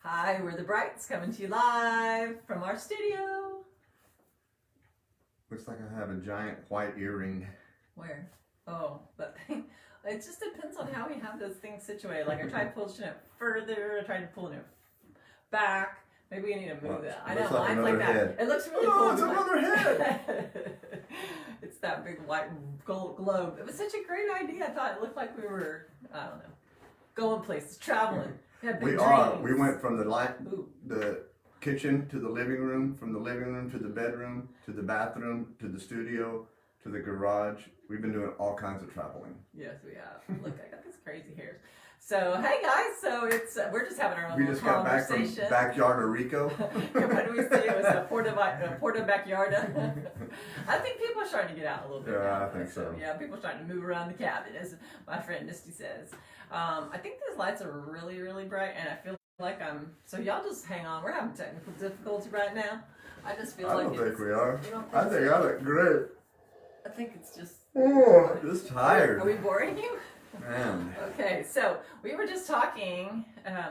Hi, we're the Brights coming to you live from our studio. Looks like I have a giant white earring. Where? Oh, that thing. It just depends on how we have those things situated. Like I tried pushing it further, I tried pulling it back. Maybe we need to move that. I know, mine's like that. Head. It looks really Oh, cool. it's another head. It's that big white gold globe. It was such a great idea. I thought it looked like we were, I don't know, going places, traveling. We had big We dreams. are. We went from the kitchen to the living room, from the living room to the bedroom, to the bathroom, to the studio, to the garage. We've been doing all kinds of traveling. Yes, we have. Look, I got these crazy hairs. So, hey guys, so it's we're just having our own We little just got back from conversation. backyard of Rico. What do we say? It was a Porta Backyarda. I think people are starting to get out a little bit. Yeah, now, I think so. Yeah, people are starting to move around the cabin, as my friend Misty says. I think these lights are really, really bright, and I feel like so y'all just hang on. We're having technical difficulty right now. I just feel I like don't think we are. You don't think I think so? I look great. I think it's just. Oh, just tired. Are we boring you? Man. Okay, so we were just talking.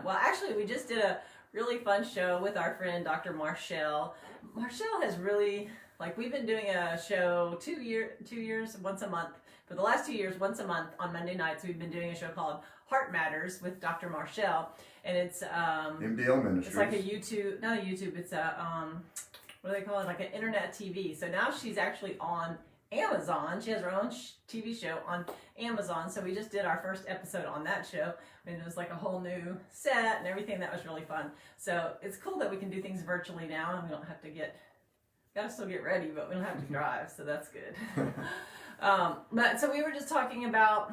Well, actually, we just did a really fun show with our friend Dr. Marshall. Marshall has really, we've been doing a show 2 years, once a month. For the last 2 years, once a month on Monday nights, we've been doing a show called Heart Matters with Dr. Marshall, and it's MDL Ministries. It's like a YouTube, not a YouTube. It's a what do they call it? Like an internet TV. So now she's actually on Amazon. She has her own TV show on Amazon. So we just did our first episode on that show. And it was like a whole new set and everything. That was really fun. So it's cool that we can do things virtually now, and we don't have to gotta still get ready, but we don't have to drive. So that's good. But so we were just talking about,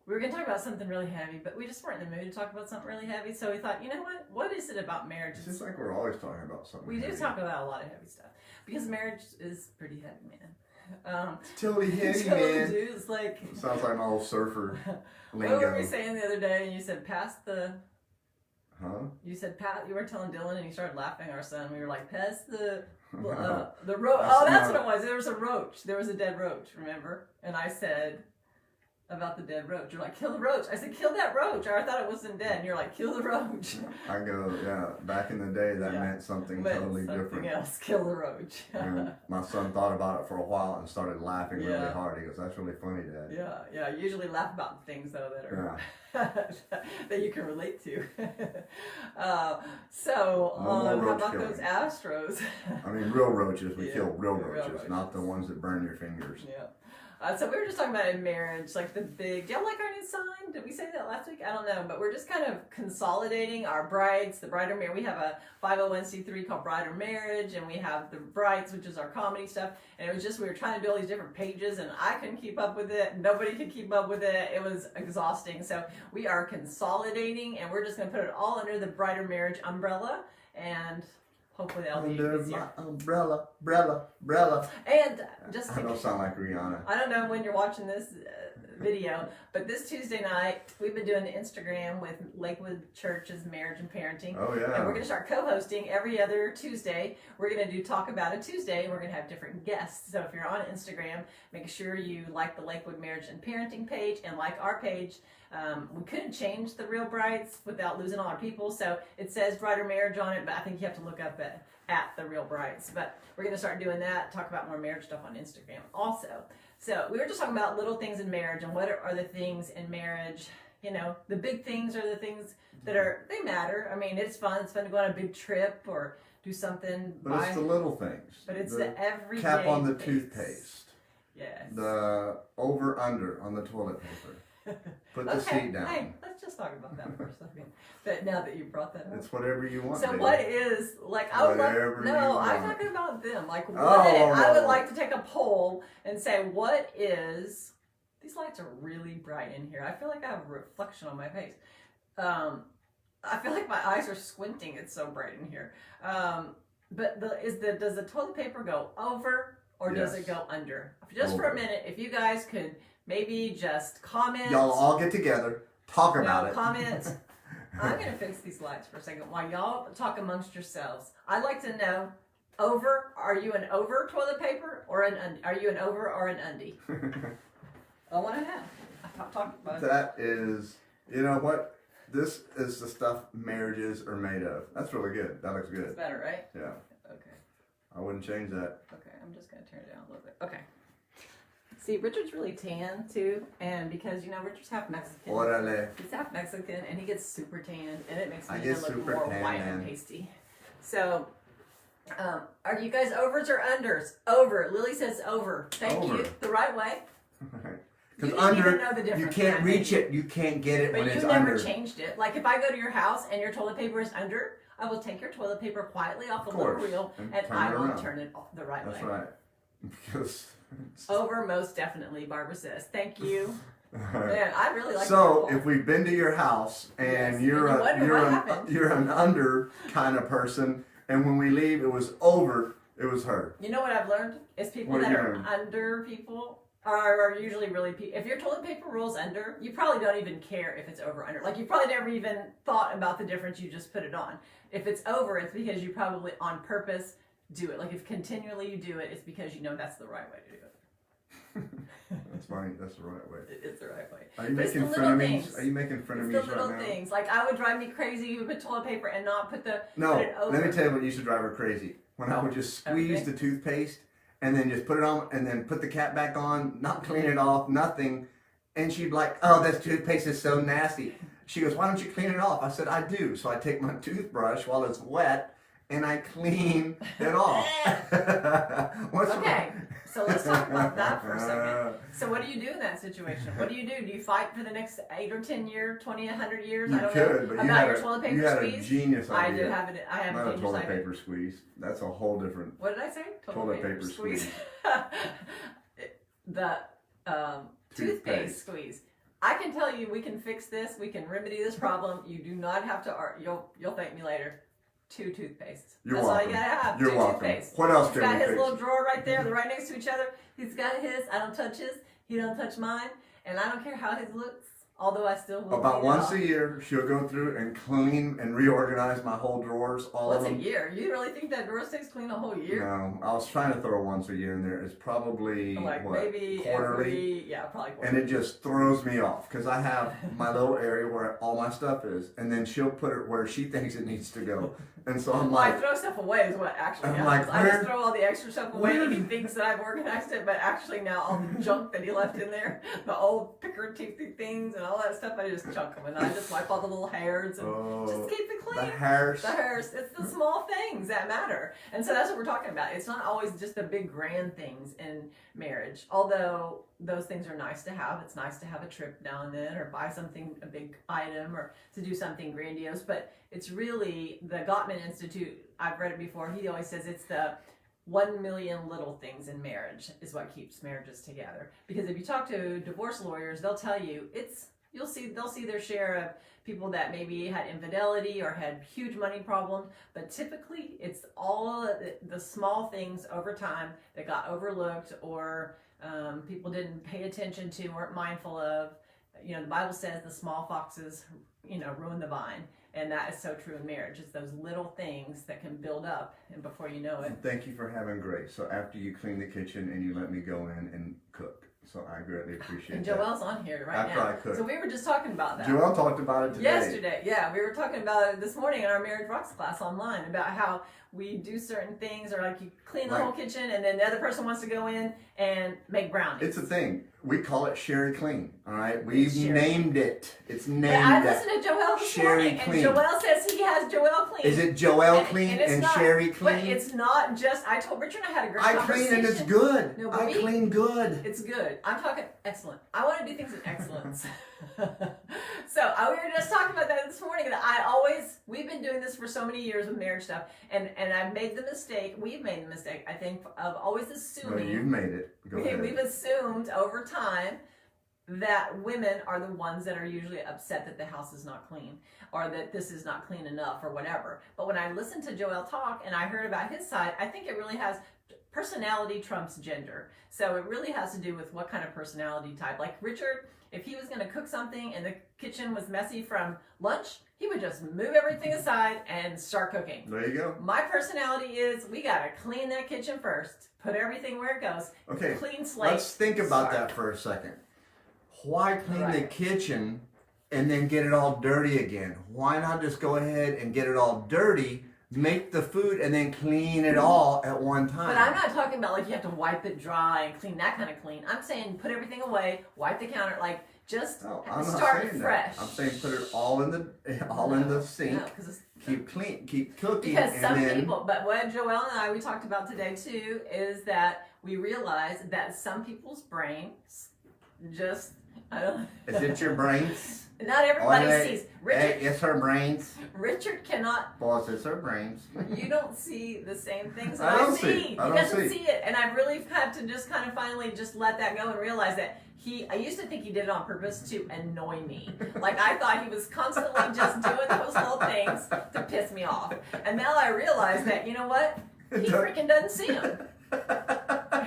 we were going to talk about something really heavy, but we just weren't in the mood to talk about something really heavy. So we thought, you know what is it about marriage? It's just like we're always talking about something. We do heavy. talk about a lot of heavy stuff because marriage is pretty heavy, man. It's totally heavy, totally, man. dude, it's like, Sounds like an old surfer lingo. what were we saying the other day? And you said past the. Huh? You said you were telling Dylan, and he started laughing. Our son. We were like, past the roach. That's Oh, that's not- what it was. There was a roach. There was a dead roach. Remember? And I said about the dead roach. You're like, kill the roach. I said, kill that roach. Or I thought it wasn't dead. And you're like, kill the roach. I go, yeah, back in the day that Yeah. meant something But totally something different. else. Kill the roach. And my son thought about it for a while and started laughing really Yeah. hard. He goes, that's really funny, Dad. Yeah. I usually laugh about things though that are Yeah. that you can relate to. No more How roach about killing. those Astros? I mean, real roaches. We Yeah, kill real real roaches, not the roaches. ones that burn your fingers. Yeah. So we were just talking about in marriage, like the big. Do y'all like our new sign? Did we say that last week? I don't know, but we're just kind of consolidating our brides, the Bride or Marriage. We have a 501c3 called Bride or Marriage, and we have the Brides, which is our comedy stuff. And it was just we were trying to do all these different pages, and I couldn't keep up with it. Nobody could keep up with it. It was exhausting. So we are consolidating, and we're just going to put it all under the Bride or Marriage umbrella, and hopefully that'll be Under easier. my umbrella. And just I don't sound like Rihanna. I don't know when you're watching this video, but this Tuesday night, we've been doing Instagram with Lakewood Church's Marriage and Parenting. Oh, And we're yeah. going to start co-hosting every other Tuesday. We're going to do Talk About It Tuesday, and we're going to have different guests. So if you're on Instagram, make sure you like the Lakewood Marriage and Parenting page and like our page. We couldn't change the Real Brides without losing all our people, so it says Bride or Marriage on it, but I think you have to look up at the Real Brides. But we're going to start doing that, talk about more marriage stuff on Instagram also. So we were just talking about little things in marriage and what are the things in marriage. You know, the big things are the things that they matter. I mean, it's fun. It's fun to go on a big trip or do something. But it's the little things. But it's the everyday cap on the things. toothpaste. Yes. The over-under on the toilet paper. Put the seat down. Hey, let's just talk about that for a second. But now that you brought that up. It's whatever you want. So baby. what is I would Whatever like? you No, I'm want. talking about them. Like what? Oh. I would like to take a poll and say what is. These lights are really bright in here. I feel like I have a reflection on my face. I feel like my eyes are squinting. It's so bright in here. But does the toilet paper go over or does Yes. it go under? Just for a Over. minute, if you guys could maybe just comment. Y'all all get together, talk about it. Comment. I'm going to fix these lights for a second while y'all talk amongst yourselves. I'd like to know, are you an over toilet paper or are you an over or an undie? I want to know. I talked about it. That is, you know what? This is the stuff marriages are made of. That's really good. That looks It's good. better, right? Yeah. Okay. I wouldn't change that. Okay, I'm just gonna turn it down a little bit. Okay. See, Richard's really tan too, and because Richard's half Mexican. Orale. He's half Mexican, and he gets super tan, and it makes I me get look super more tan, white and man. pasty. So, are you guys overs or unders? Over. Lily says over. Thank Over. you. The right way. Because You didn't even under, know the difference you when can't I reach made it. You can't get it But when you it's never under. changed it. Like if I go to your house and your toilet paper is under, I will take your toilet paper quietly off the Of little course, reel and and turn I it will around. turn it off the right That's way. right. Because. Over, most definitely, Barbara says. Thank you. Alright. Man, I really like So that. if we've been to your house and Yes, you're and you wonder what an happened. you're an under kind of person, and when we leave it was over, it was her. You know what I've learned? Is people What that have you are learned? under people are usually really if your toilet paper rolls under, you probably don't even care if it's over or under. Like you probably never even thought about the difference, you just put it on. If it's over, it's because you probably on purpose do it. Like if continually you do it, it's because you know that's the right way to do it. That's funny. That's the right way. It's the right way. Are you But it's the making little frenemies? things. Are you making It's frenemies the right little now? things. Like I would drive me crazy. You would put toilet paper and not put the No, put it over. let me tell you what used to drive her crazy. When I would just squeeze Okay. the toothpaste and then just put it on and then put the cap back on, not clean it off, nothing. And she'd be like, oh, this toothpaste is so nasty. She goes, why don't you clean it off? I said, I do. So I take my toothbrush while it's wet and I clean it off. What's Okay, so let's talk about that for a second. So what do you do in that situation? What do you do? Do you fight for the next 8 or 10 years, 20, 100 years? You I don't could, know. but you About had your a, toilet paper you had squeeze? a genius I idea. did have it. I have Not a a genius toilet idea. paper squeeze. That's a whole different. What did I say? Toilet paper squeeze. The toothpaste Toothpaste. squeeze. I can tell you, we can fix this. We can remedy this problem. You do not have to. You'll thank me later. 2 toothpastes. You're That's welcome. all you gotta have. You're 2 welcome. toothpastes. What else He's can got we his fix? little drawer right there. They're right next to each other. He's got his. I don't touch his. He don't touch mine. And I don't care how his looks. Although I still will. About clean it once off. a year, she'll go through and clean and reorganize my whole drawers, all Once of a them. year? You really think that drawer stays clean a whole year? No, I was trying to throw once a year in there. It's probably Like what, maybe quarterly, probably and quarterly. it just throws me off because I have my little area where all my stuff is, and then she'll put it where she thinks it needs to go, and so I'm Well, I like, throw stuff away is what actually I'm happens. like, I where- just throw all the extra stuff away where- and he thinks that I've organized it, but actually now all the junk that he left in there, the old picker toothy things and all that stuff, I just chunk them and I just wipe all the little hairs and oh, just keep it the clean. hairs. The hairs, it's the small things that matter. And so that's what we're talking about. It's not always just the big grand things in marriage. Although those things are nice to have. It's nice to have a trip now and then or buy something, a big item or to do something grandiose. But it's really the Gottman Institute. I've read it before. He always says it's the 1 million little things in marriage is what keeps marriages together. Because if you talk to divorce lawyers, they'll tell you they'll see their share of people that maybe had infidelity or had huge money problems, but typically it's all the small things over time that got overlooked or people didn't pay attention to, weren't mindful of. You know, the Bible says the small foxes, ruin the vine. And that is so true in marriage. It's those little things that can build up, and before you know it. And thank you for having grace. So after you clean the kitchen and you let me go in and cook, so I greatly appreciate And that. Joelle's on here right After now. I cook. So we were just talking about that. Joelle talked about it today. Yesterday, yeah, we were talking about it this morning in our Marriage Rocks class online about how we do certain things, or like you clean the Right. whole kitchen, and then the other person wants to go in and make brownies. It's a thing. We call it Sherry Clean. All right, we've Sherry. named it. It's named But I that. listened to Joelle this Sherry morning, Clean. and Joelle says he has Joelle Clean. Is it Joelle And- Clean and it's and not- Sherry But Clean? it's not just. I told Richard I had a great I conversation. clean and it's good. No, but I we- clean good. It's good. I'm talking excellent. I want to do things in excellence. So we were just talking about that this morning. That we've been doing this for so many years with marriage stuff, and I've made the mistake. We've made the mistake, I think, of always No, assuming. you've made it. Go ahead. We've assumed over time that women are the ones that are usually upset that the house is not clean or that this is not clean enough or whatever. But when I listened to Joel talk and I heard about his side, I think it really has personality trumps gender. So it really has to do with what kind of personality type. Like Richard, if he was going to cook something and the kitchen was messy from lunch, he would just move everything aside and start cooking. There you go. My personality is we got to clean that kitchen first, put everything where it goes, Okay. clean slate. Let's think about start. that for a second. Why clean the Right. kitchen and then get it all dirty again. Why not just go ahead and get it all dirty, make the food, and then clean it all at one time? But I'm not talking about like you have to wipe it dry and clean that kind of clean. I'm saying put everything away, wipe the counter, like just No, I'm not start saying fresh. that. I'm saying put it all in the sink. No, 'cause it's, Keep clean, keep cooking, because and some then people, but what Joelle and I we talked about today too is that we realize that some people's brains just I don't. is it your brains? Not everybody Or sees. Hey, it's her brains. Richard cannot. Boss, it's her brains. You don't see the same things that I I don't see. see. He I don't doesn't see. see it, and I really had to just kind of finally just let that go and realize that I used to think he did it on purpose to annoy me. Like I thought he was constantly just doing those little things to piss me off. And now I realize that you know what? He freaking doesn't see them.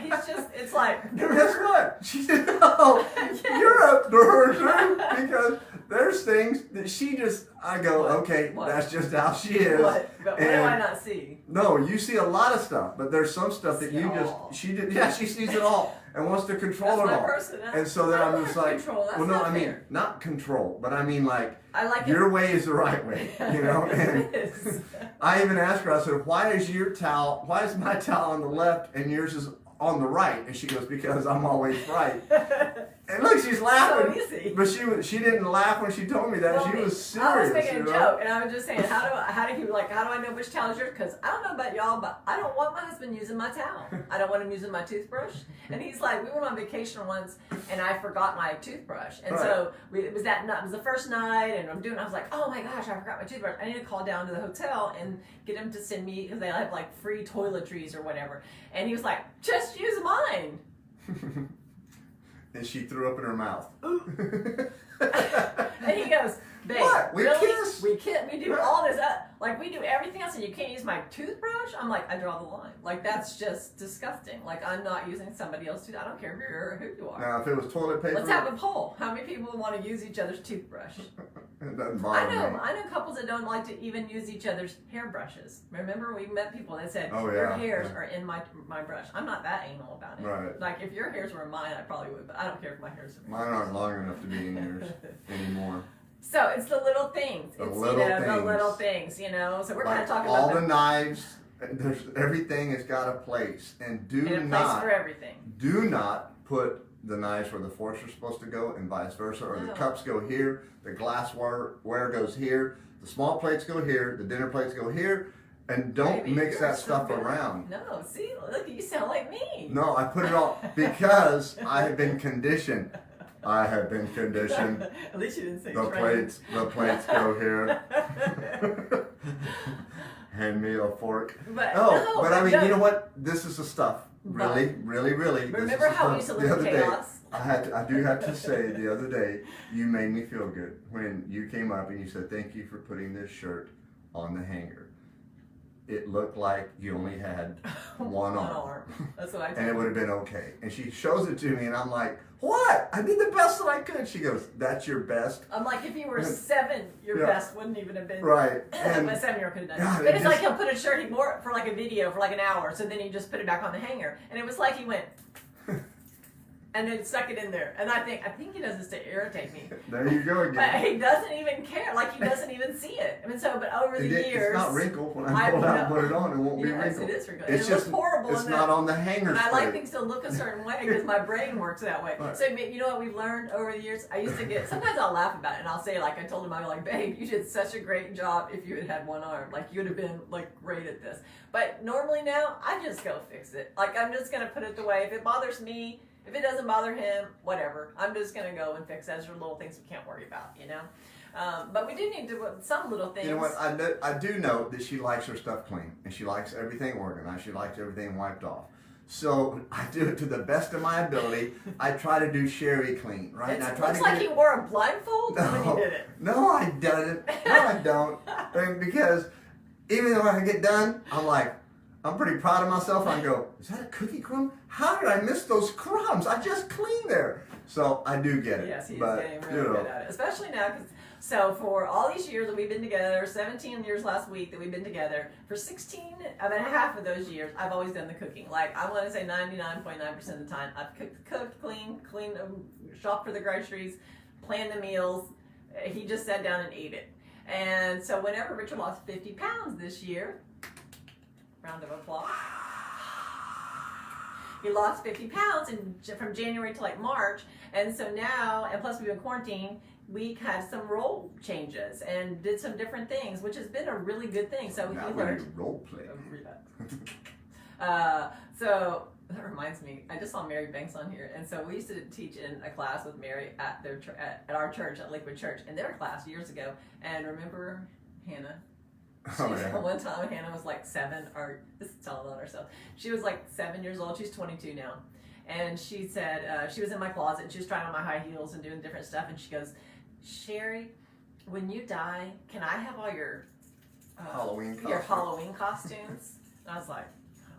He's just. It's like. Guess what? She said, "Oh, Yes. you're up to her too," because there's things that she just. I go, What? okay, What? that's just how she is. What? But what do I And- not see? No, you see a lot of stuff, but there's some stuff that See you it just all. she did. Yeah, she sees it all and wants to control That's it my all. personality. And so then I I'm don't just like like, control. That's well, no, not I mean fair. not control, but I mean like I like your way is the right way, you know. And It is. I even asked her, I said, why is my towel on the left and yours is on the right? And she goes, because I'm always right. And look, she's laughing. So easy. But she didn't laugh when she told me that. Well, she was serious. I was making you a know? joke, and I was just saying, how do I know which towel is yours? Because I don't know about y'all, but I don't want my husband using my towel. I don't want him using my toothbrush. And he's like, we went on vacation once, and I forgot my toothbrush, and so it was the first night, and I was like, oh my gosh, I forgot my toothbrush. I need to call down to the hotel and get him to send me because they have like free toiletries or whatever. And he was like, just use mine. And she threw up in her mouth. And he goes, babe, What? We really? kiss? We kiss. We do all this. Like, we do everything else, and you can't use my toothbrush? I'm like, I draw the line. Like, that's just disgusting. Like, I'm not using somebody else's toothbrush. I don't care who you are. Now, if it was toilet paper, Let's have a poll. How many people want to use each other's toothbrush? it doesn't bother me. I know couples that don't like to even use each other's hairbrushes. Remember, we met people that said, Oh, your yeah, hairs yeah. are in my brush. I'm not that anal about it. Right. Like, if your hairs were in mine, I probably would, but I don't care if my hairs are in Mine aren't long enough to be in yours anymore. So it's the little things. The It's little the things. little things, you know. So we're kind Like of talking all about the knives, there's everything has got a place, and and a place for everything. do not put the knives where the forks are supposed to go, and vice versa, or the No. cups go here, the glassware goes here, the small plates go here, the dinner plates go here, and don't Baby, mix you're that so stuff good. around. No, see, look, you sound like me. No, I put it all because I have been conditioned. I have been conditioned. At least you didn't say The trained. plates go here. Hand me a fork. But Oh, no, but I mean, no. you know what? This is the stuff. Really, really, really. this Remember is the how we stuff. used to The live in other day, chaos? I do have to say, the other day, you made me feel good when you came up and you said, "Thank you for putting this shirt on the hanger." It looked like you only had one arm. That's what I told And it her. would have been okay. And she shows it to me, and I'm like, "What? I did the best that I could." She goes, "That's your best." I'm like, if you were 7, your Yeah. best wouldn't even have been. Right. And But a 7-year-old could have done God, it. But it it's just- like he'll put a shirt, he wore it for like a video for like an hour, so then he just put it back on the hanger. And it was like he went, and then stuck it in there. And I think he does this to irritate me. there you go But again. he doesn't even care. Like, he doesn't even see it. I mean, so, but over the years. It's not wrinkled. When I I pull it out and know. put it on, it won't be Yes, wrinkled. it is wrinkled. It's It looks just horrible It's in not the- on the hanger. And I like straight. things to look a certain way because my brain works that way. Right. So you know what we've learned over the years? I used to get, sometimes I'll laugh about it and I'll say, like, I told him, I was like, babe, you did such a great job if you had had one arm. Like, you would have been, like, great at this. But normally now, I just go fix it. Like, I'm just going to put it away. If it bothers me, if it doesn't bother him, whatever. I'm just going to go and fix it. Those are little things we can't worry about, you know? But we do need to, some little things. You know what? I do know that she likes her stuff clean, and she likes everything organized. She likes everything wiped off. So I do it to the best of my ability. I try to do Sherry clean, right? It And I try looks to like get he it. wore a blindfold when he did it. No, I didn't. No, I don't. And because even when I get done, I'm like, I'm pretty proud of myself. I go, is that a cookie crumb? How did I miss those crumbs? I just cleaned there. So I do get it. Yes, he's but, getting really good at it, especially now. So for all these years that we've been together, 17 years last week that we've been together, for 16 and a half of those years, I've always done the cooking. Like, I want to say 99.9% of the time, I've cooked, cleaned, shop for the groceries, planned the meals, He just sat down and ate it. And so whenever Richard lost 50 pounds this year, round of applause. He lost 50 pounds from January to like March. And so now, and plus we've been quarantined, we had some role changes and did some different things, which has been a really good thing. So Now he we're learned. gonna role play. So that reminds me, I just saw Mary Banks on here, and so we used to teach in a class with Mary at their at our church, at Lakewood Church, in their class years ago. And remember Hannah? Oh, yeah. One time Hannah was like 7, or this is telling on herself. She was like 7 years old. She's 22 now, and she said she was in my closet. And she was trying on my high heels and doing different stuff, and she goes, "Sherry, when you die, can I have all your Halloween your costumes." Halloween costumes?" And I was like,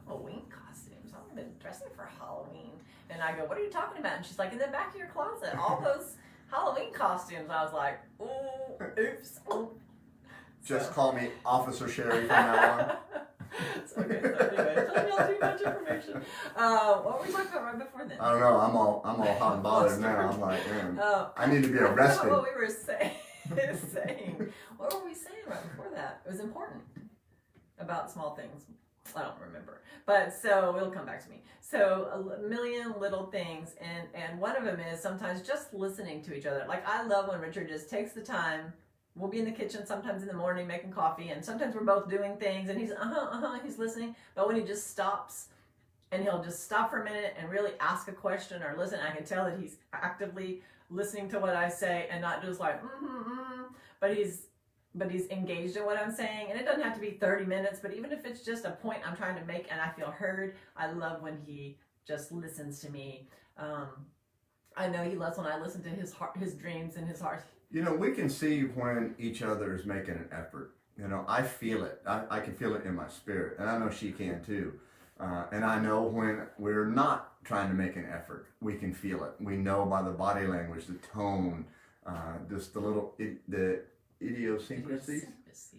"Halloween costumes? I've been dressing for Halloween." And I go, "What are you talking about?" And she's like, "In the back of your closet, all those Halloween costumes." I was like, "Ooh, oops." Ooh. Just So- call me Officer Sherry from now on. So, okay, so anyway, telling y'all too much information. What were we talking about right before then? I don't know. I'm all hot and bothered now. I'm like, man, I need to be I forgot arrested. what we were saying. What were we saying right before that? It was important about small things. I don't remember, but so it'll come back to me. So a million little things, and one of them is sometimes just listening to each other. Like I love when Richard just takes the time. We'll be in the kitchen sometimes in the morning making coffee, and sometimes we're both doing things, and he's he's listening. But when he just stops, and he'll just stop for a minute and really ask a question or listen, I can tell that he's actively listening to what I say and not just like but he's engaged in what I'm saying. And it doesn't have to be 30 minutes, but even if it's just a point I'm trying to make and I feel heard, I love when he just listens to me. I know he loves when I listen to his heart, his dreams, and his heart. You know, we can see when each other is making an effort. You know, I feel it. I can feel it in my spirit, and I know she can too. And I know when we're not trying to make an effort, we can feel it. We know by the body language, the tone, just the little the idiosyncrasies.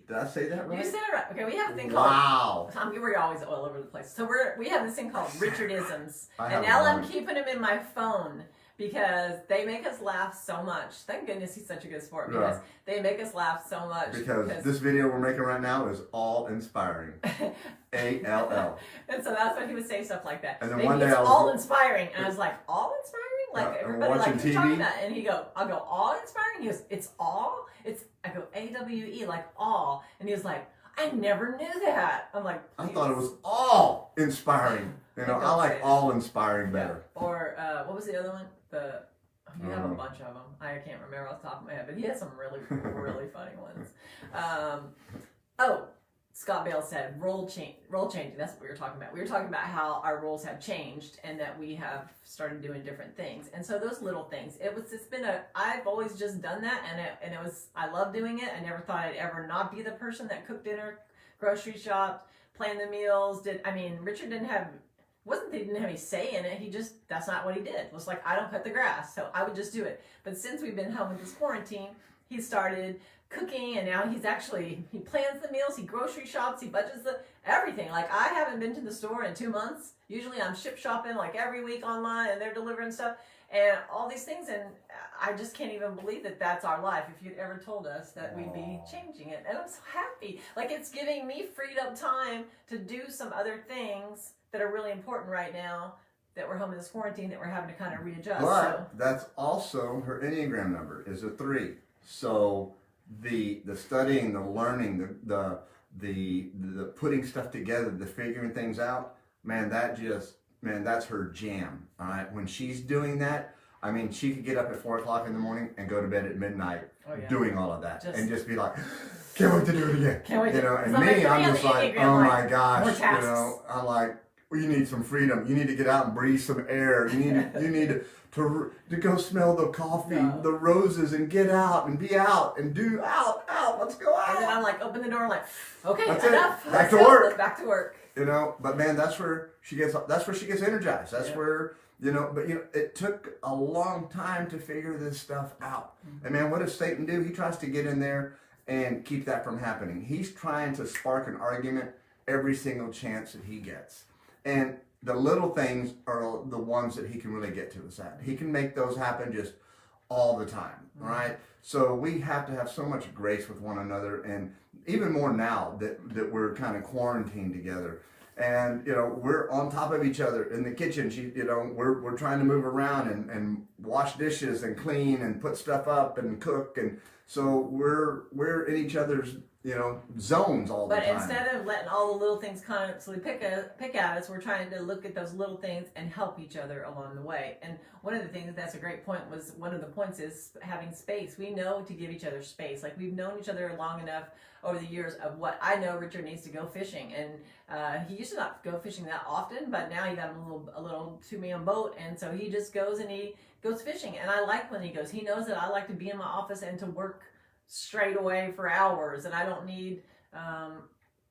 Did I say that right? You said it right. Okay, we have a thing called. Wow. We're always all over the place. So we have this thing called Richardisms, I and have now I'm one. keeping them in my phone because they make us laugh so much. Thank goodness he's such a good sport because they make us laugh so much. Because this video we're making right now is all inspiring. ALL. And so that's when he would say stuff like that. And then Maybe one day it's I was- all inspiring, and I was like, all inspiring? Like and everybody watching like, you're TV. talking about, and I'll go, all inspiring? He goes, it's all? I go, AWE, like all. And he was like, I never knew that. I'm like, I thought it was all inspiring. You know, I like all inspiring better. Or what was the other one? You have a bunch of them. I can't remember off the top of my head, but he has some really, really funny ones. Scott Bale said role changing. That's what we were talking about. We were talking about how our roles have changed and that we have started doing different things. And so those little things, I've always just done that, and it was, I love doing it. I never thought I'd ever not be the person that cooked dinner, grocery shopped, planned the meals. Richard didn't have any say in it. That's not what he did. It was like, I don't cut the grass, so I would just do it. But since we've been home with this quarantine, he started cooking, and now he plans the meals, he grocery shops, he budgets everything. Like, I haven't been to the store in 2 months. Usually I'm ship shopping like every week online, and they're delivering stuff and all these things, and I just can't even believe that that's our life. If you'd ever told us that we'd be changing it, and I'm so happy. Like, it's giving me freed up time to do some other things that are really important right now, that we're home in this quarantine, that we're having to kind of readjust. But that's also her Enneagram number is a 3. So the studying, the learning, the putting stuff together, the figuring things out, that's her jam. All right, when she's doing that, I mean, she could get up at 4 o'clock in the morning and go to bed at midnight doing all of that, and just be like, can't wait to do it again. Can't wait. You know, and I'm me, I'm just like, oh my gosh, more tasks. you know, I'm like, well, you need some freedom. You need to get out and breathe some air. You need to go smell the coffee, the roses, and get out and be out and do out. Let's go out. And then I'm like, open the door, like, okay, That's enough. it. Let's Back to go. work. Back to work. You know, but man, that's where she gets energized. That's where, but it took a long time to figure this stuff out. And man, what does Satan do? He tries to get in there and keep that from happening. He's trying to spark an argument every single chance that he gets. And the little things are the ones that he can really get to us at. He can make those happen just all the time, right? So we have to have so much grace with one another, and even more now that we're kind of quarantined together. And we're on top of each other in the kitchen. We're trying to move around and wash dishes and clean and put stuff up and cook, and so we're in each other's zones all the But time. instead of letting all the little things constantly pick at us, we're trying to look at those little things and help each other along the way. And one of the things that's a great point was one of the points is having space. We know to give each other space. Like we've known each other long enough over the years of what I know Richard needs to go fishing, and he used to not go fishing that often, but now he got a little 2-man boat, and so he just goes and he goes fishing. And I like when he goes. He knows that I like to be in my office and to work straight away for hours, and I don't need a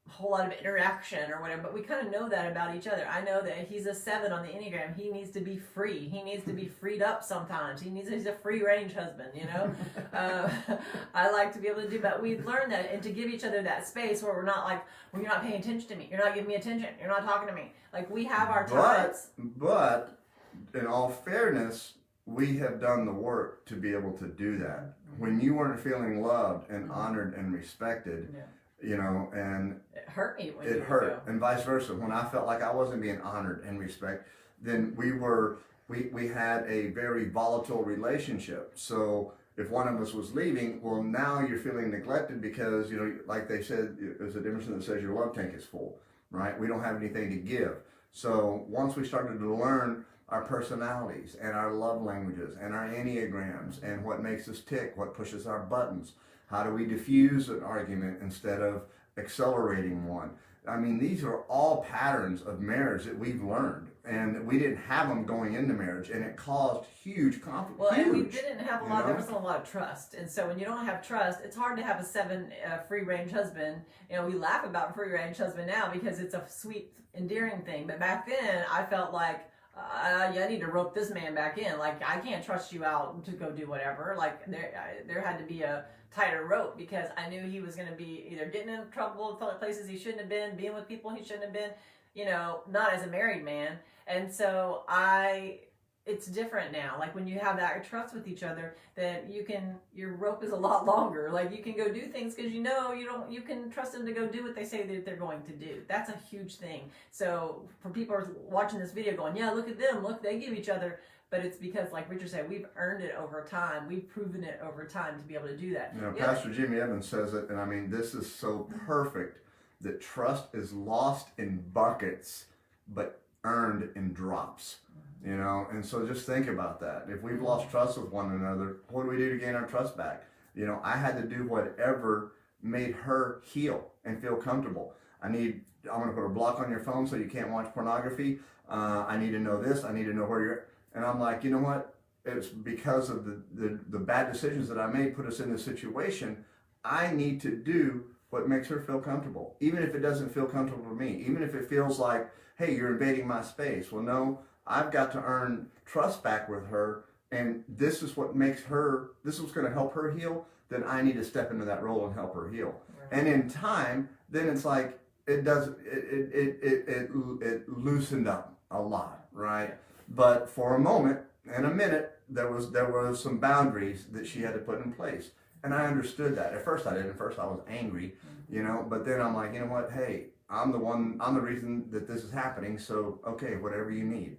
whole lot of interaction or whatever, but we kind of know that about each other. I know that he's a 7 on the Enneagram. He needs to be free. He needs to be freed up sometimes. He's a free range husband, I like to be able to do that. We've learned that, and to give each other that space where we're not like, well, you're not paying attention to me. You're not giving me attention. You're not talking to me. Like we have our times. But in all fairness, we have done the work to be able to do that. When you weren't feeling loved and honored and respected, and it hurt me when it hurt, and vice versa. When I felt like I wasn't being honored and respected, then we had a very volatile relationship. So if one of us was leaving, well, now you're feeling neglected because like they said, there's a difference that says your love tank is full, right? We don't have anything to give. So once we started to learn our personalities and our love languages and our enneagrams and what makes us tick, what pushes our buttons, how do we diffuse an argument instead of accelerating one? I mean, these are all patterns of marriage that we've learned, and we didn't have them going into marriage, and it caused huge conflict. Well, and we didn't have a lot. There wasn't a lot of trust, and so when you don't have trust, it's hard to have a 7 free range husband. We laugh about free range husband now because it's a sweet, endearing thing. But back then, I felt like, I need to rope this man back in. Like I can't trust you out to go do whatever. Like there had to be a tighter rope because I knew he was going to be either getting in trouble, places he shouldn't have been, being with people he shouldn't have been, not as a married man. And so it's different now. Like when you have that trust with each other, that your rope is a lot longer. Like you can go do things because you can trust them to go do what they say that they're going to do. That's a huge thing. So for people watching this video going, yeah, look at them, look, they give each other. But it's because, like Richard said, we've earned it over time. We've proven it over time to be able to do that. Pastor Jimmy Evans says it, and I mean, this is so perfect, that trust is lost in buckets, but earned in drops. And so just think about that. If we've lost trust with one another, what do we do to gain our trust back? I had to do whatever made her heal and feel comfortable. I'm going to put a block on your phone so you can't watch pornography. I need to know this. I need to know where you're at. And I'm like, you know what? It's because of the bad decisions that I made put us in this situation. I need to do what makes her feel comfortable, even if it doesn't feel comfortable for me, even if it feels like, hey, you're invading my space. Well, no, I've got to earn trust back with her, and this is what makes her, this is what's going to help her heal. Then I need to step into that role and help her heal. Right. And in time, then it's like it loosened up a lot, right? But for a moment and a minute, there was some boundaries that she had to put in place, and I understood that. At first, I didn't. At first, I was angry, But then I'm like, you know what? Hey, I'm the reason that this is happening. So okay, whatever you need,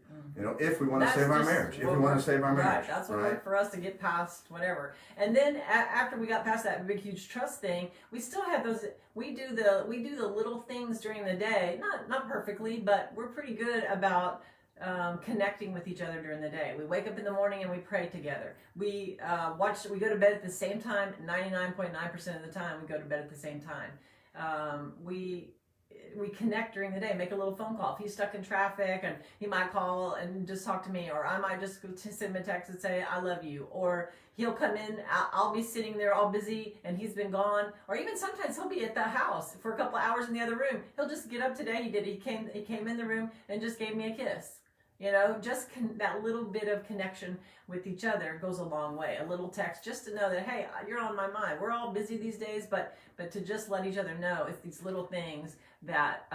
if we want to save our marriage, right? That's what worked for us to get past whatever. And then after we got past that big, huge trust thing, we still have those. We do the little things during the day, not perfectly, but we're pretty good about connecting with each other during the day. We wake up in the morning and we pray together. We we go to bed at the same time. 99.9% of the time we go to bed at the same time. We connect during the day, make a little phone call. If he's stuck in traffic, and he might call and just talk to me, or I might just send him a text and say, I love you. Or he'll come in, I'll be sitting there all busy and he's been gone. Or even sometimes he'll be at the house for a couple of hours in the other room. He'll just get up today. He came in the room and just gave me a kiss. That little bit of connection with each other goes a long way. A little text just to know that, hey, you're on my mind. We're all busy these days, but to just let each other know it's these little things that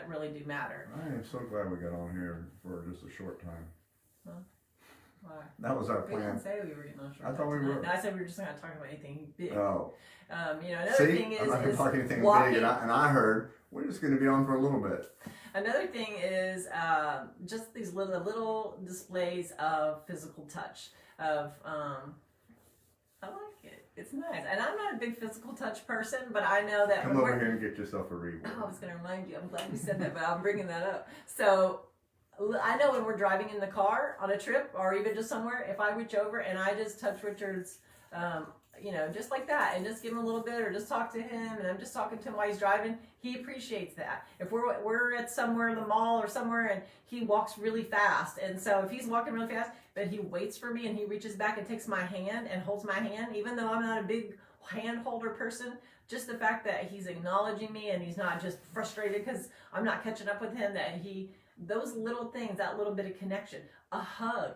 really do matter. I am so glad we got on here for just a short time. Huh? Why? That was our We didn't plan. say we were getting on short. I thought we tonight. were. No, I said we were just not talking about anything big. Oh. Another See, thing I'm not going to is talk anything walking. big, and I heard we're just going to be on for a little bit. Another thing is just these little displays of physical touch. Of I like it. It's nice, and I'm not a big physical touch person, but I know that Come over here and get yourself a reward. I was going to remind you. I'm glad you said that, but I'm bringing that up. So I know when we're driving in the car on a trip or even just somewhere, if I reach over and I just touch Richard's, just like that, and just give him a little bit or just talk to him, and I'm just talking to him while he's driving, he appreciates that. If we're at somewhere in the mall or somewhere and he walks really fast, and so if he's walking really fast, but he waits for me and he reaches back and takes my hand and holds my hand, even though I'm not a big hand holder person, just the fact that he's acknowledging me and he's not just frustrated because I'm not catching up with him, those little things, that little bit of connection, a hug.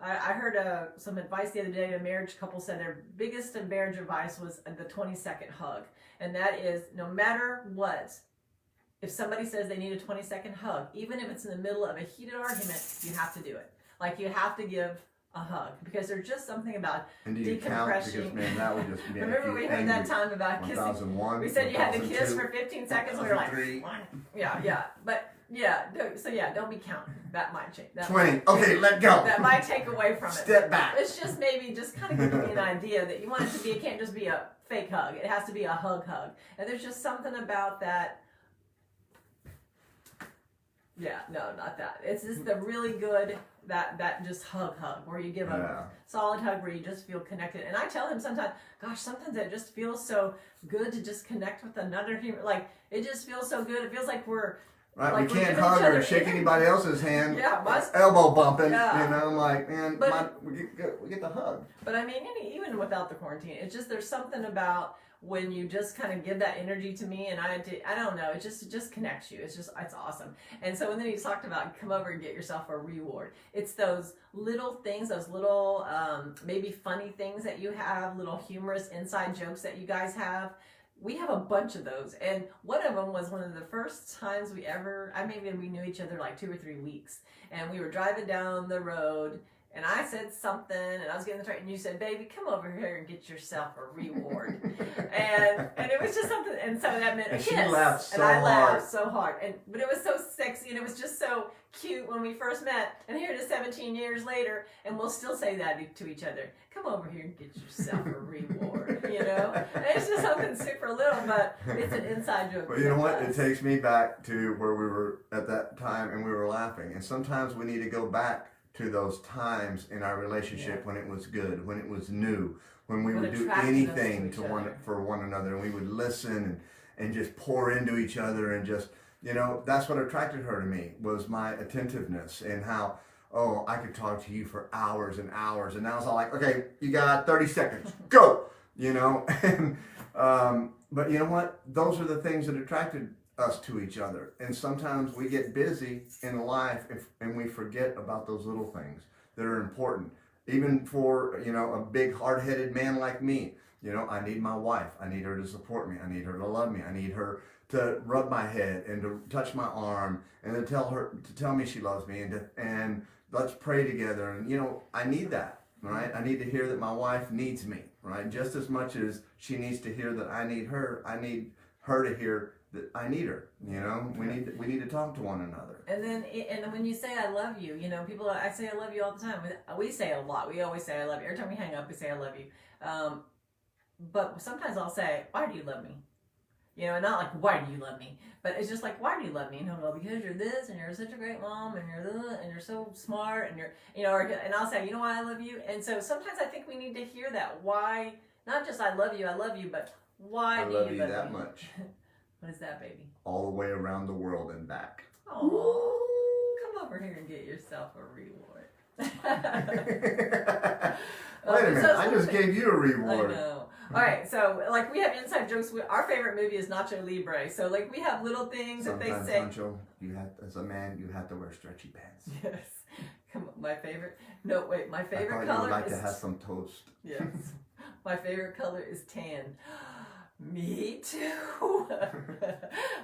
I heard some advice the other day. A marriage couple said their biggest marriage advice was the 20-second hug. And that is, no matter what, if somebody says they need a 20-second hug, even if it's in the middle of a heated argument, you have to do it. Like, you have to give a hug, because there's just something about And do you count? Because, man, that would just be Remember we heard that time about kissing? 1001, We said you had to kiss 1002, for 15 seconds. We were like, 1003. yeah. But, don't be counting. That might change. 20. Okay, let go. That might take away from it. Step back. It's just maybe just kind of giving you an idea that you want it to be, it can't just be a fake hug. It has to be a hug. And there's just something about that. Yeah, no, not that. It's just the really good, that just hug, where you give a solid hug where you just feel connected. And I tell him sometimes it just feels so good to just connect with another human. Like, it just feels so good. It feels like we're, Right, like, we we're can't giving hug each or other shake energy. anybody else's hand. Yeah, elbow bumping. Yeah. I'm like, man, But- we get the hug. But I mean, even without the quarantine, it's just, there's something about when you just kind of give that energy to me, and I don't know, it just connects you. It's awesome. And so, and then he talked about come over and get yourself a reward. It's those little things, those little maybe funny things that you have, little humorous inside jokes that you guys have. We have a bunch of those, and one of them was one of the first times we knew each other like 2 or 3 weeks, and we were driving down the road. And I said something, and I was getting the train, and you said, "Baby, come over here and get yourself a reward." and it was just something, and so that meant a And kiss. she laughed so and I hard. laughed so hard, but it was so sexy, and it was just so cute when we first met. And here it is 17 years later, and we'll still say that to each other. Come over here and get yourself a reward, And it's just something super little, but it's an inside joke. But you know what? It takes me back to where we were at that time, and we were laughing. And sometimes we need to go back to those times in our relationship when it was good, when it was new, when we would do attracted us anything to each other. for one another, and we would listen and just pour into each other, and just, that's what attracted her to me, was my attentiveness, and how, I could talk to you for hours and hours, and now it's all like, okay, you got 30 seconds, go, and, but you know what? Those are the things that attracted us to each other. And sometimes we get busy in life and we forget about those little things that are important. Even for, a big hard-headed man like me, I need my wife. I need her to support me. I need her to love me. I need her to rub my head and to touch my arm and to tell me she loves me, and let's pray together. And, I need that, right? I need to hear that my wife needs me, right? Just as much as she needs to hear that I need her to hear that I need her. We need to talk to one another. And then when you say I love you, I say I love you all the time. We say it a lot. We always say I love you. Every time we hang up, we say I love you. But sometimes I'll say, why do you love me? And not like, why do you love me? But it's just like, why do you love me? And he'll go, because you're this, and you're such a great mom, and you're so smart, and and I'll say, why I love you? And so sometimes I think we need to hear that. Why, not just I love you, but why do you love me? I love you that much. What is that, baby? All the way around the world and back. Oh, come over here and get yourself a reward. Wait a minute, I just gave you a reward. I know. All right, so like we have inside jokes. Our favorite movie is Nacho Libre. So like we have little things Sometimes, that they say. Pancho, as a man, you have to wear stretchy pants. Yes. Come on, my favorite. No, wait. My favorite I thought color you would like is to have some toast. Yes. My favorite color is tan. Me too.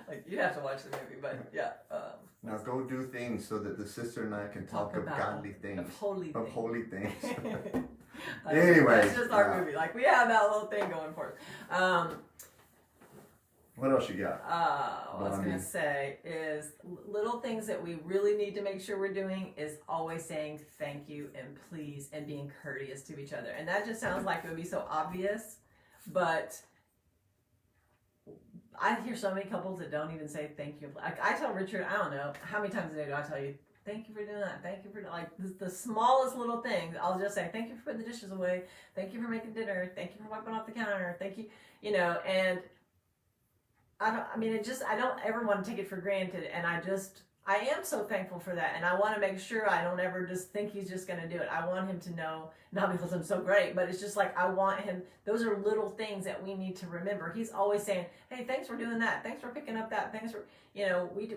Like, you have to watch the movie, but yeah. Now go do things so that the sister and I can talk of about godly things, of holy of things. holy things. Anyway, Anyways, that's just our movie. Like we have that little thing going for us. What else you got? What I was going to say is little things that we really need to make sure we're doing is always saying thank you and please and being courteous to each other. And that just sounds like it would be so obvious, but I hear so many couples that don't even say thank you. Like I tell Richard, I don't know, how many times a day do I tell you, thank you for doing that. Thank you for, like, the smallest little things. I'll just say, thank you for putting the dishes away. Thank you for making dinner. Thank you for wiping off the counter. Thank you, and I don't ever want to take it for granted, and I am so thankful for that, and I want to make sure I don't ever just think he's just going to do it. I want him to know, not because I'm so great, but it's just like I want him, those are little things that we need to remember. He's always saying, hey, thanks for doing that, thanks for picking up that, thanks for,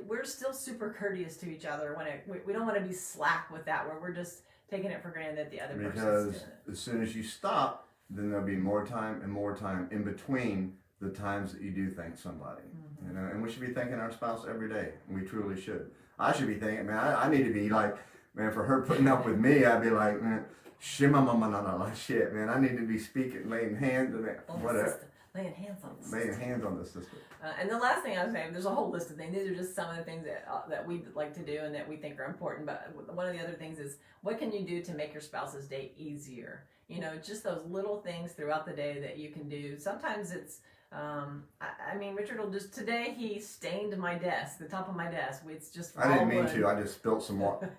we're still super courteous to each other when we don't want to be slack with that, where we're just taking it for granted that the other person's doing it. Because as soon as you stop, then there'll be more time in between the times that you do thank somebody. And we should be thanking our spouse every day. We truly should. I should be thinking, man, I need to be like, man, for her putting up with me, I'd be like, man, shit, man, I need to be speaking, laying hands on that, whatever. Laying hands on the sister. Laying hands on the sister. And the last thing I was saying, there's a whole list of things. These are just some of the things that we like to do and that we think are important. But one of the other things is, what can you do to make your spouse's day easier? Just those little things throughout the day that you can do. Sometimes it's, Richard will just, today he stained my desk, the top of my desk. It's just I didn't mean to. I just spilled some water.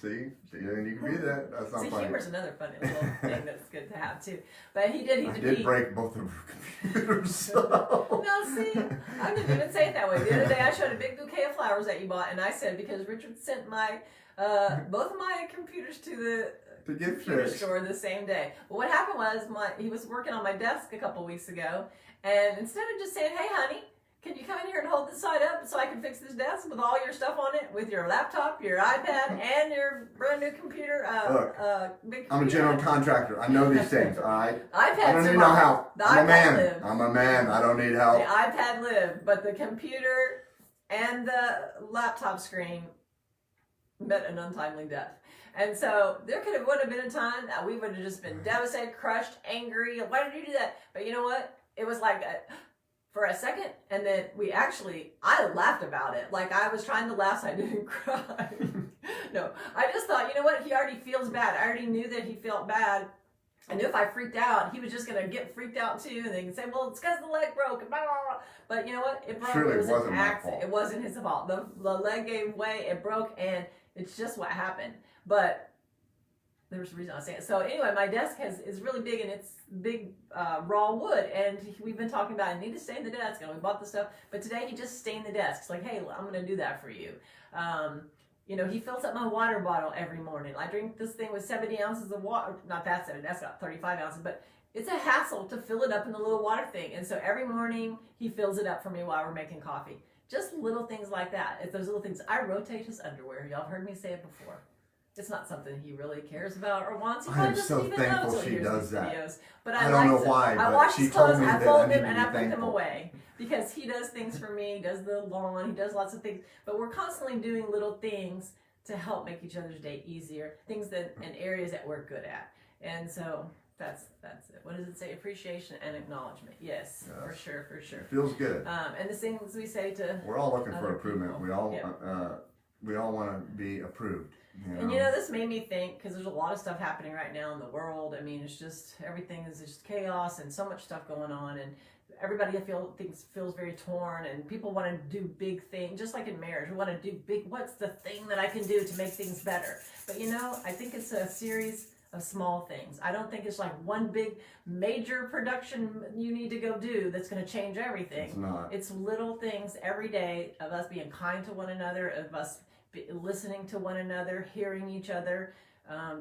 See, you can do that. That's not funny. Humor's another funny little thing that's good to have too. But he did. I did break both of her computers. So. No, see, I didn't even say it that way. The other day I showed a big bouquet of flowers that you bought, and I said, because Richard sent my both of my computers to the computer store the same day. But what happened was he was working on my desk a couple weeks ago, and instead of just saying, hey honey, can you come in here and hold this side up so I can fix this desk with all your stuff on it, with your laptop, your iPad, and your brand new computer? Big computer. I'm a general contractor. I know these things, all right? iPads I don't need no help. I'm a man. Lives. I'm a man. I don't need help. The iPad lived, but the computer and the laptop screen met an untimely death. And so would have been a time that we would have just been devastated, crushed, angry. Why did you do that? But you know what? It was like for a second, and then I laughed about it. Like I was trying to laugh, so I didn't cry. No, I just thought, you know what? He already feels bad. I already knew that he felt bad. I knew if I freaked out, he was just going to get freaked out too, and they can say, well, it's because the leg broke, and blah, blah, blah. But you know what? It broke. Surely it was wasn't an my accident. fault. It wasn't his fault. The leg gave way, it broke, and it's just what happened. But there was a reason I was saying it. So anyway, my desk is really big, and it's big raw wood, and we've been talking about I need to stain the desk, and we bought the stuff. But today he just stained the desk. It's like, hey, I'm going to do that for you. He fills up my water bottle every morning. I drink this thing with 70 ounces of water. Not that 70, that's got 35 ounces, but it's a hassle to fill it up in the little water thing. And so every morning he fills it up for me while we're making coffee. Just little things like that. It's those little things. I rotate his underwear. Y'all have heard me say it before. It's not something he really cares about or wants. He I am so thankful she does that. Videos. But I don't know why, I but wash she his told clothes, me I that fold I need them, to and be I put them thankful. away. Because he does things for me, he does the lawn, he does lots of things. But we're constantly doing little things to help make each other's day easier. Things in areas that we're good at. And so that's it. What does it say? Appreciation and acknowledgement. Yes. For sure. Feels good. And the things we say to We're all looking for other improvement. people. We all want to be approved. And this made me think, because there's a lot of stuff happening right now in the world. I mean, it's just, everything is just chaos and so much stuff going on, and everybody feels very torn, and people want to do big things, just like in marriage. We want to do big, what's the thing that I can do to make things better? But I think it's a series of small things. I don't think it's like one big major production you need to go do that's going to change everything. It's not. It's little things every day of us being kind to one another, of us listening to one another, hearing each other,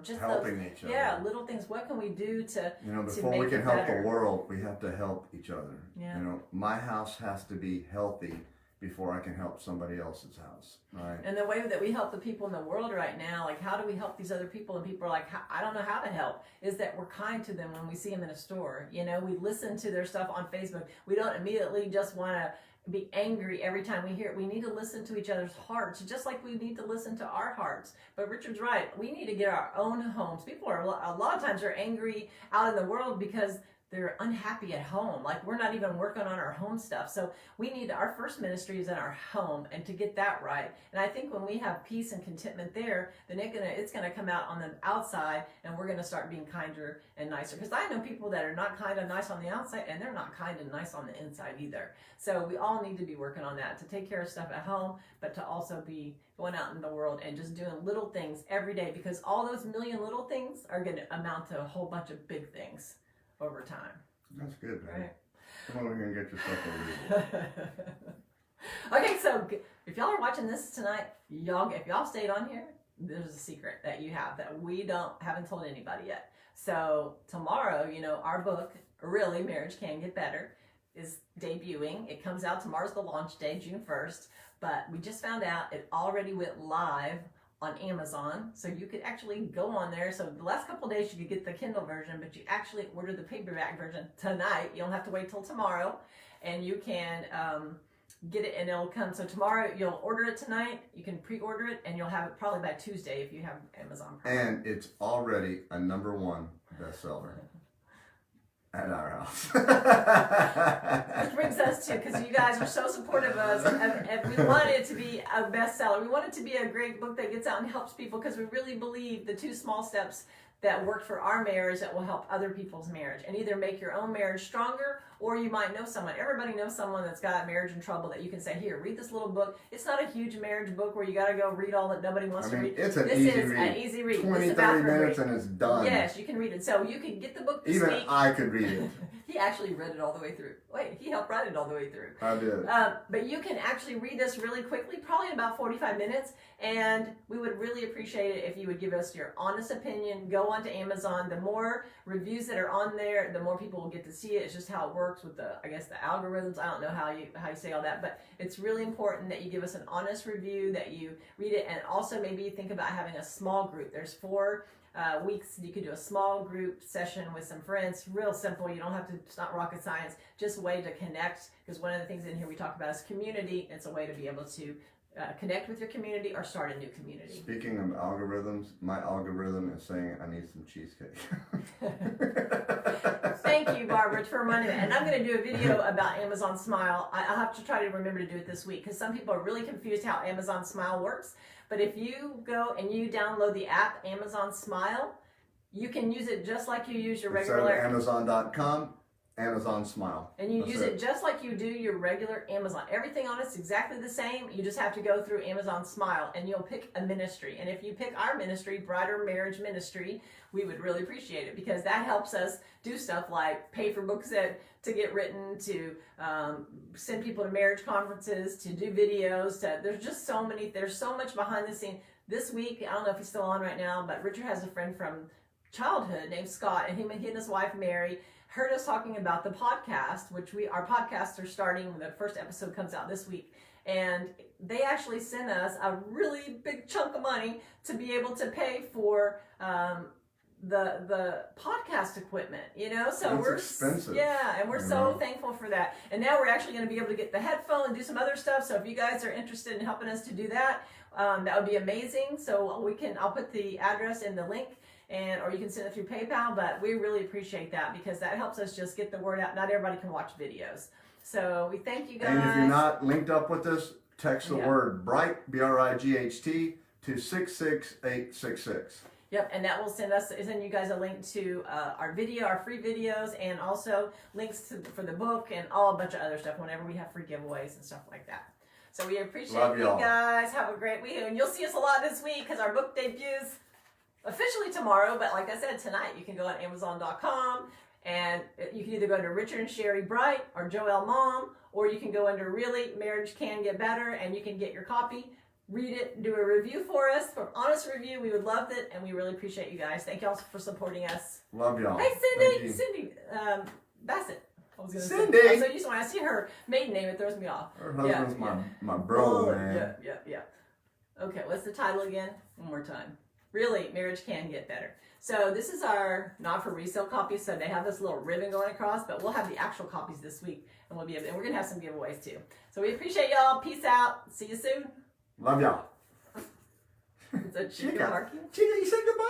just helping each other. Yeah, little things. What can we do to before make we can it help better? the world, we have to help each other. Yeah. My house has to be healthy before I can help somebody else's house. Right. And the way that we help the people in the world right now, like how do we help these other people? And people are like, I don't know how to help. Is that we're kind to them when we see them in a store. We listen to their stuff on Facebook. We don't immediately just want to be angry every time we hear it. We need to listen to each other's hearts, just like we need to listen to our hearts. But Richard's right. We need to get our own homes. People are a lot of times are angry out in the world because they're unhappy at home. Like we're not even working on our home stuff. So we need, our first ministry is in our home, and to get that right. And I think when we have peace and contentment there, then it's gonna come out on the outside, and we're gonna start being kinder and nicer. Because I know people that are not kind and nice on the outside, and they're not kind and nice on the inside either. So we all need to be working on that, to take care of stuff at home, but to also be going out in the world and just doing little things every day, because all those million little things are gonna amount to a whole bunch of big things over time. That's good, man. Right. Come over here and get yourself a read. Okay, so if y'all are watching this tonight, if y'all stayed on here, there's a secret that you have that we haven't told anybody yet. So tomorrow, our book, Really Marriage Can Get Better, is debuting. It comes out tomorrow's the launch day, June 1st, but we just found out it already went live on Amazon, so you could actually go on there. So the last couple of days you could get the Kindle version, but you actually order the paperback version tonight. You don't have to wait till tomorrow, and you can get it, and it'll come. So tomorrow you'll order it tonight. You can pre-order it, and you'll have it probably by Tuesday if you have Amazon Prime. And it's already a #1 bestseller at our house. Which brings us to, because you guys are so supportive of us, and we want it to be a bestseller. We want it to be a great book that gets out and helps people, because we really believe the 2 small steps that worked for our marriage that will help other people's marriage, and either make your own marriage stronger, or you might know someone. Everybody knows someone that's got marriage in trouble that you can say, here, read this little book. It's not a huge marriage book where you got to go read all that nobody wants to read. It's an this easy is read. an easy read. 20, 30 minutes and it's done. Yes, you can read it. So you can get the book this Even week. I could read it. He actually read it all the way through. Wait, he helped write it all the way through. I did. But you can actually read this really quickly, probably in about 45 minutes, and we would really appreciate it if you would give us your honest opinion. Go onto Amazon. The more reviews that are on there, the more people will get to see it. It's just how it works with the algorithms. I don't know how you say all that, but it's really important that you give us an honest review, that you read it, and also maybe think about having a small group. There's 4 weeks. You could do a small group session with some friends. Real simple. You don't have to, it's not rocket science, just a way to connect, because one of the things in here we talk about is community. It's a way to be able to connect with your community or start a new community. Speaking of algorithms, my algorithm is saying I need some cheesecake. Thank you, Barbara, for reminding me. And I'm going to do a video about Amazon Smile. I'll have to try to remember to do it this week, because some people are really confused how Amazon Smile works. But if you go and you download the app Amazon Smile, you can use it just like you use your regular. Amazon.com, Amazon Smile. And you use it just like you do your regular Amazon. Everything on it's exactly the same. You just have to go through Amazon Smile, and you'll pick a ministry. And if you pick our ministry, Brighter Marriage Ministry, we would really appreciate it, because that helps us do stuff like pay for books to get written, to send people to marriage conferences, to do videos. There's just there's so much behind the scene. This week, I don't know if he's still on right now, but Richard has a friend from childhood named Scott, and he and his wife Mary heard us talking about the podcast, which our podcasts are starting. The first episode comes out this week, and they actually sent us a really big chunk of money to be able to pay for the podcast equipment, so That's we're expensive. and we're so thankful for that. And now we're actually going to be able to get the headphone and do some other stuff. So if you guys are interested in helping us to do that, that would be amazing. So I'll put the address in the link, or you can send it through PayPal, but we really appreciate that, because that helps us just get the word out. Not everybody can watch videos. So we thank you guys. And if you're not linked up with us, text the word BRIGHT, BRIGHT, to 66866. Yep, and that will send you guys a link to our free videos, and also links for the book and a bunch of other stuff whenever we have free giveaways and stuff like that. So we appreciate you guys. Have a great week, and you'll see us a lot this week, because our book debuts officially tomorrow. But like I said, tonight you can go on Amazon.com, and you can either go to Richard and Sherry Bright or Joelle Mom, or you can go under Really Marriage Can Get Better, and you can get your copy. Read it, do a review for us, for an honest review. We would love it, and we really appreciate you guys. Thank y'all for supporting us. Love y'all. Hey, Cindy Bassett. I was gonna Cindy. say. So when I see her maiden name, it throws me off. Her husband's my bro, man. Yeah. Okay, what's the title again? One more time. really, marriage can get better. So this is our not for resale copy. So they have this little ribbon going across, but we'll have the actual copies this week, and we'll be able, and we're gonna have some giveaways too. So we appreciate y'all. Peace out. See you soon. Love y'all. Is that Chica barking? Chica, you said goodbye.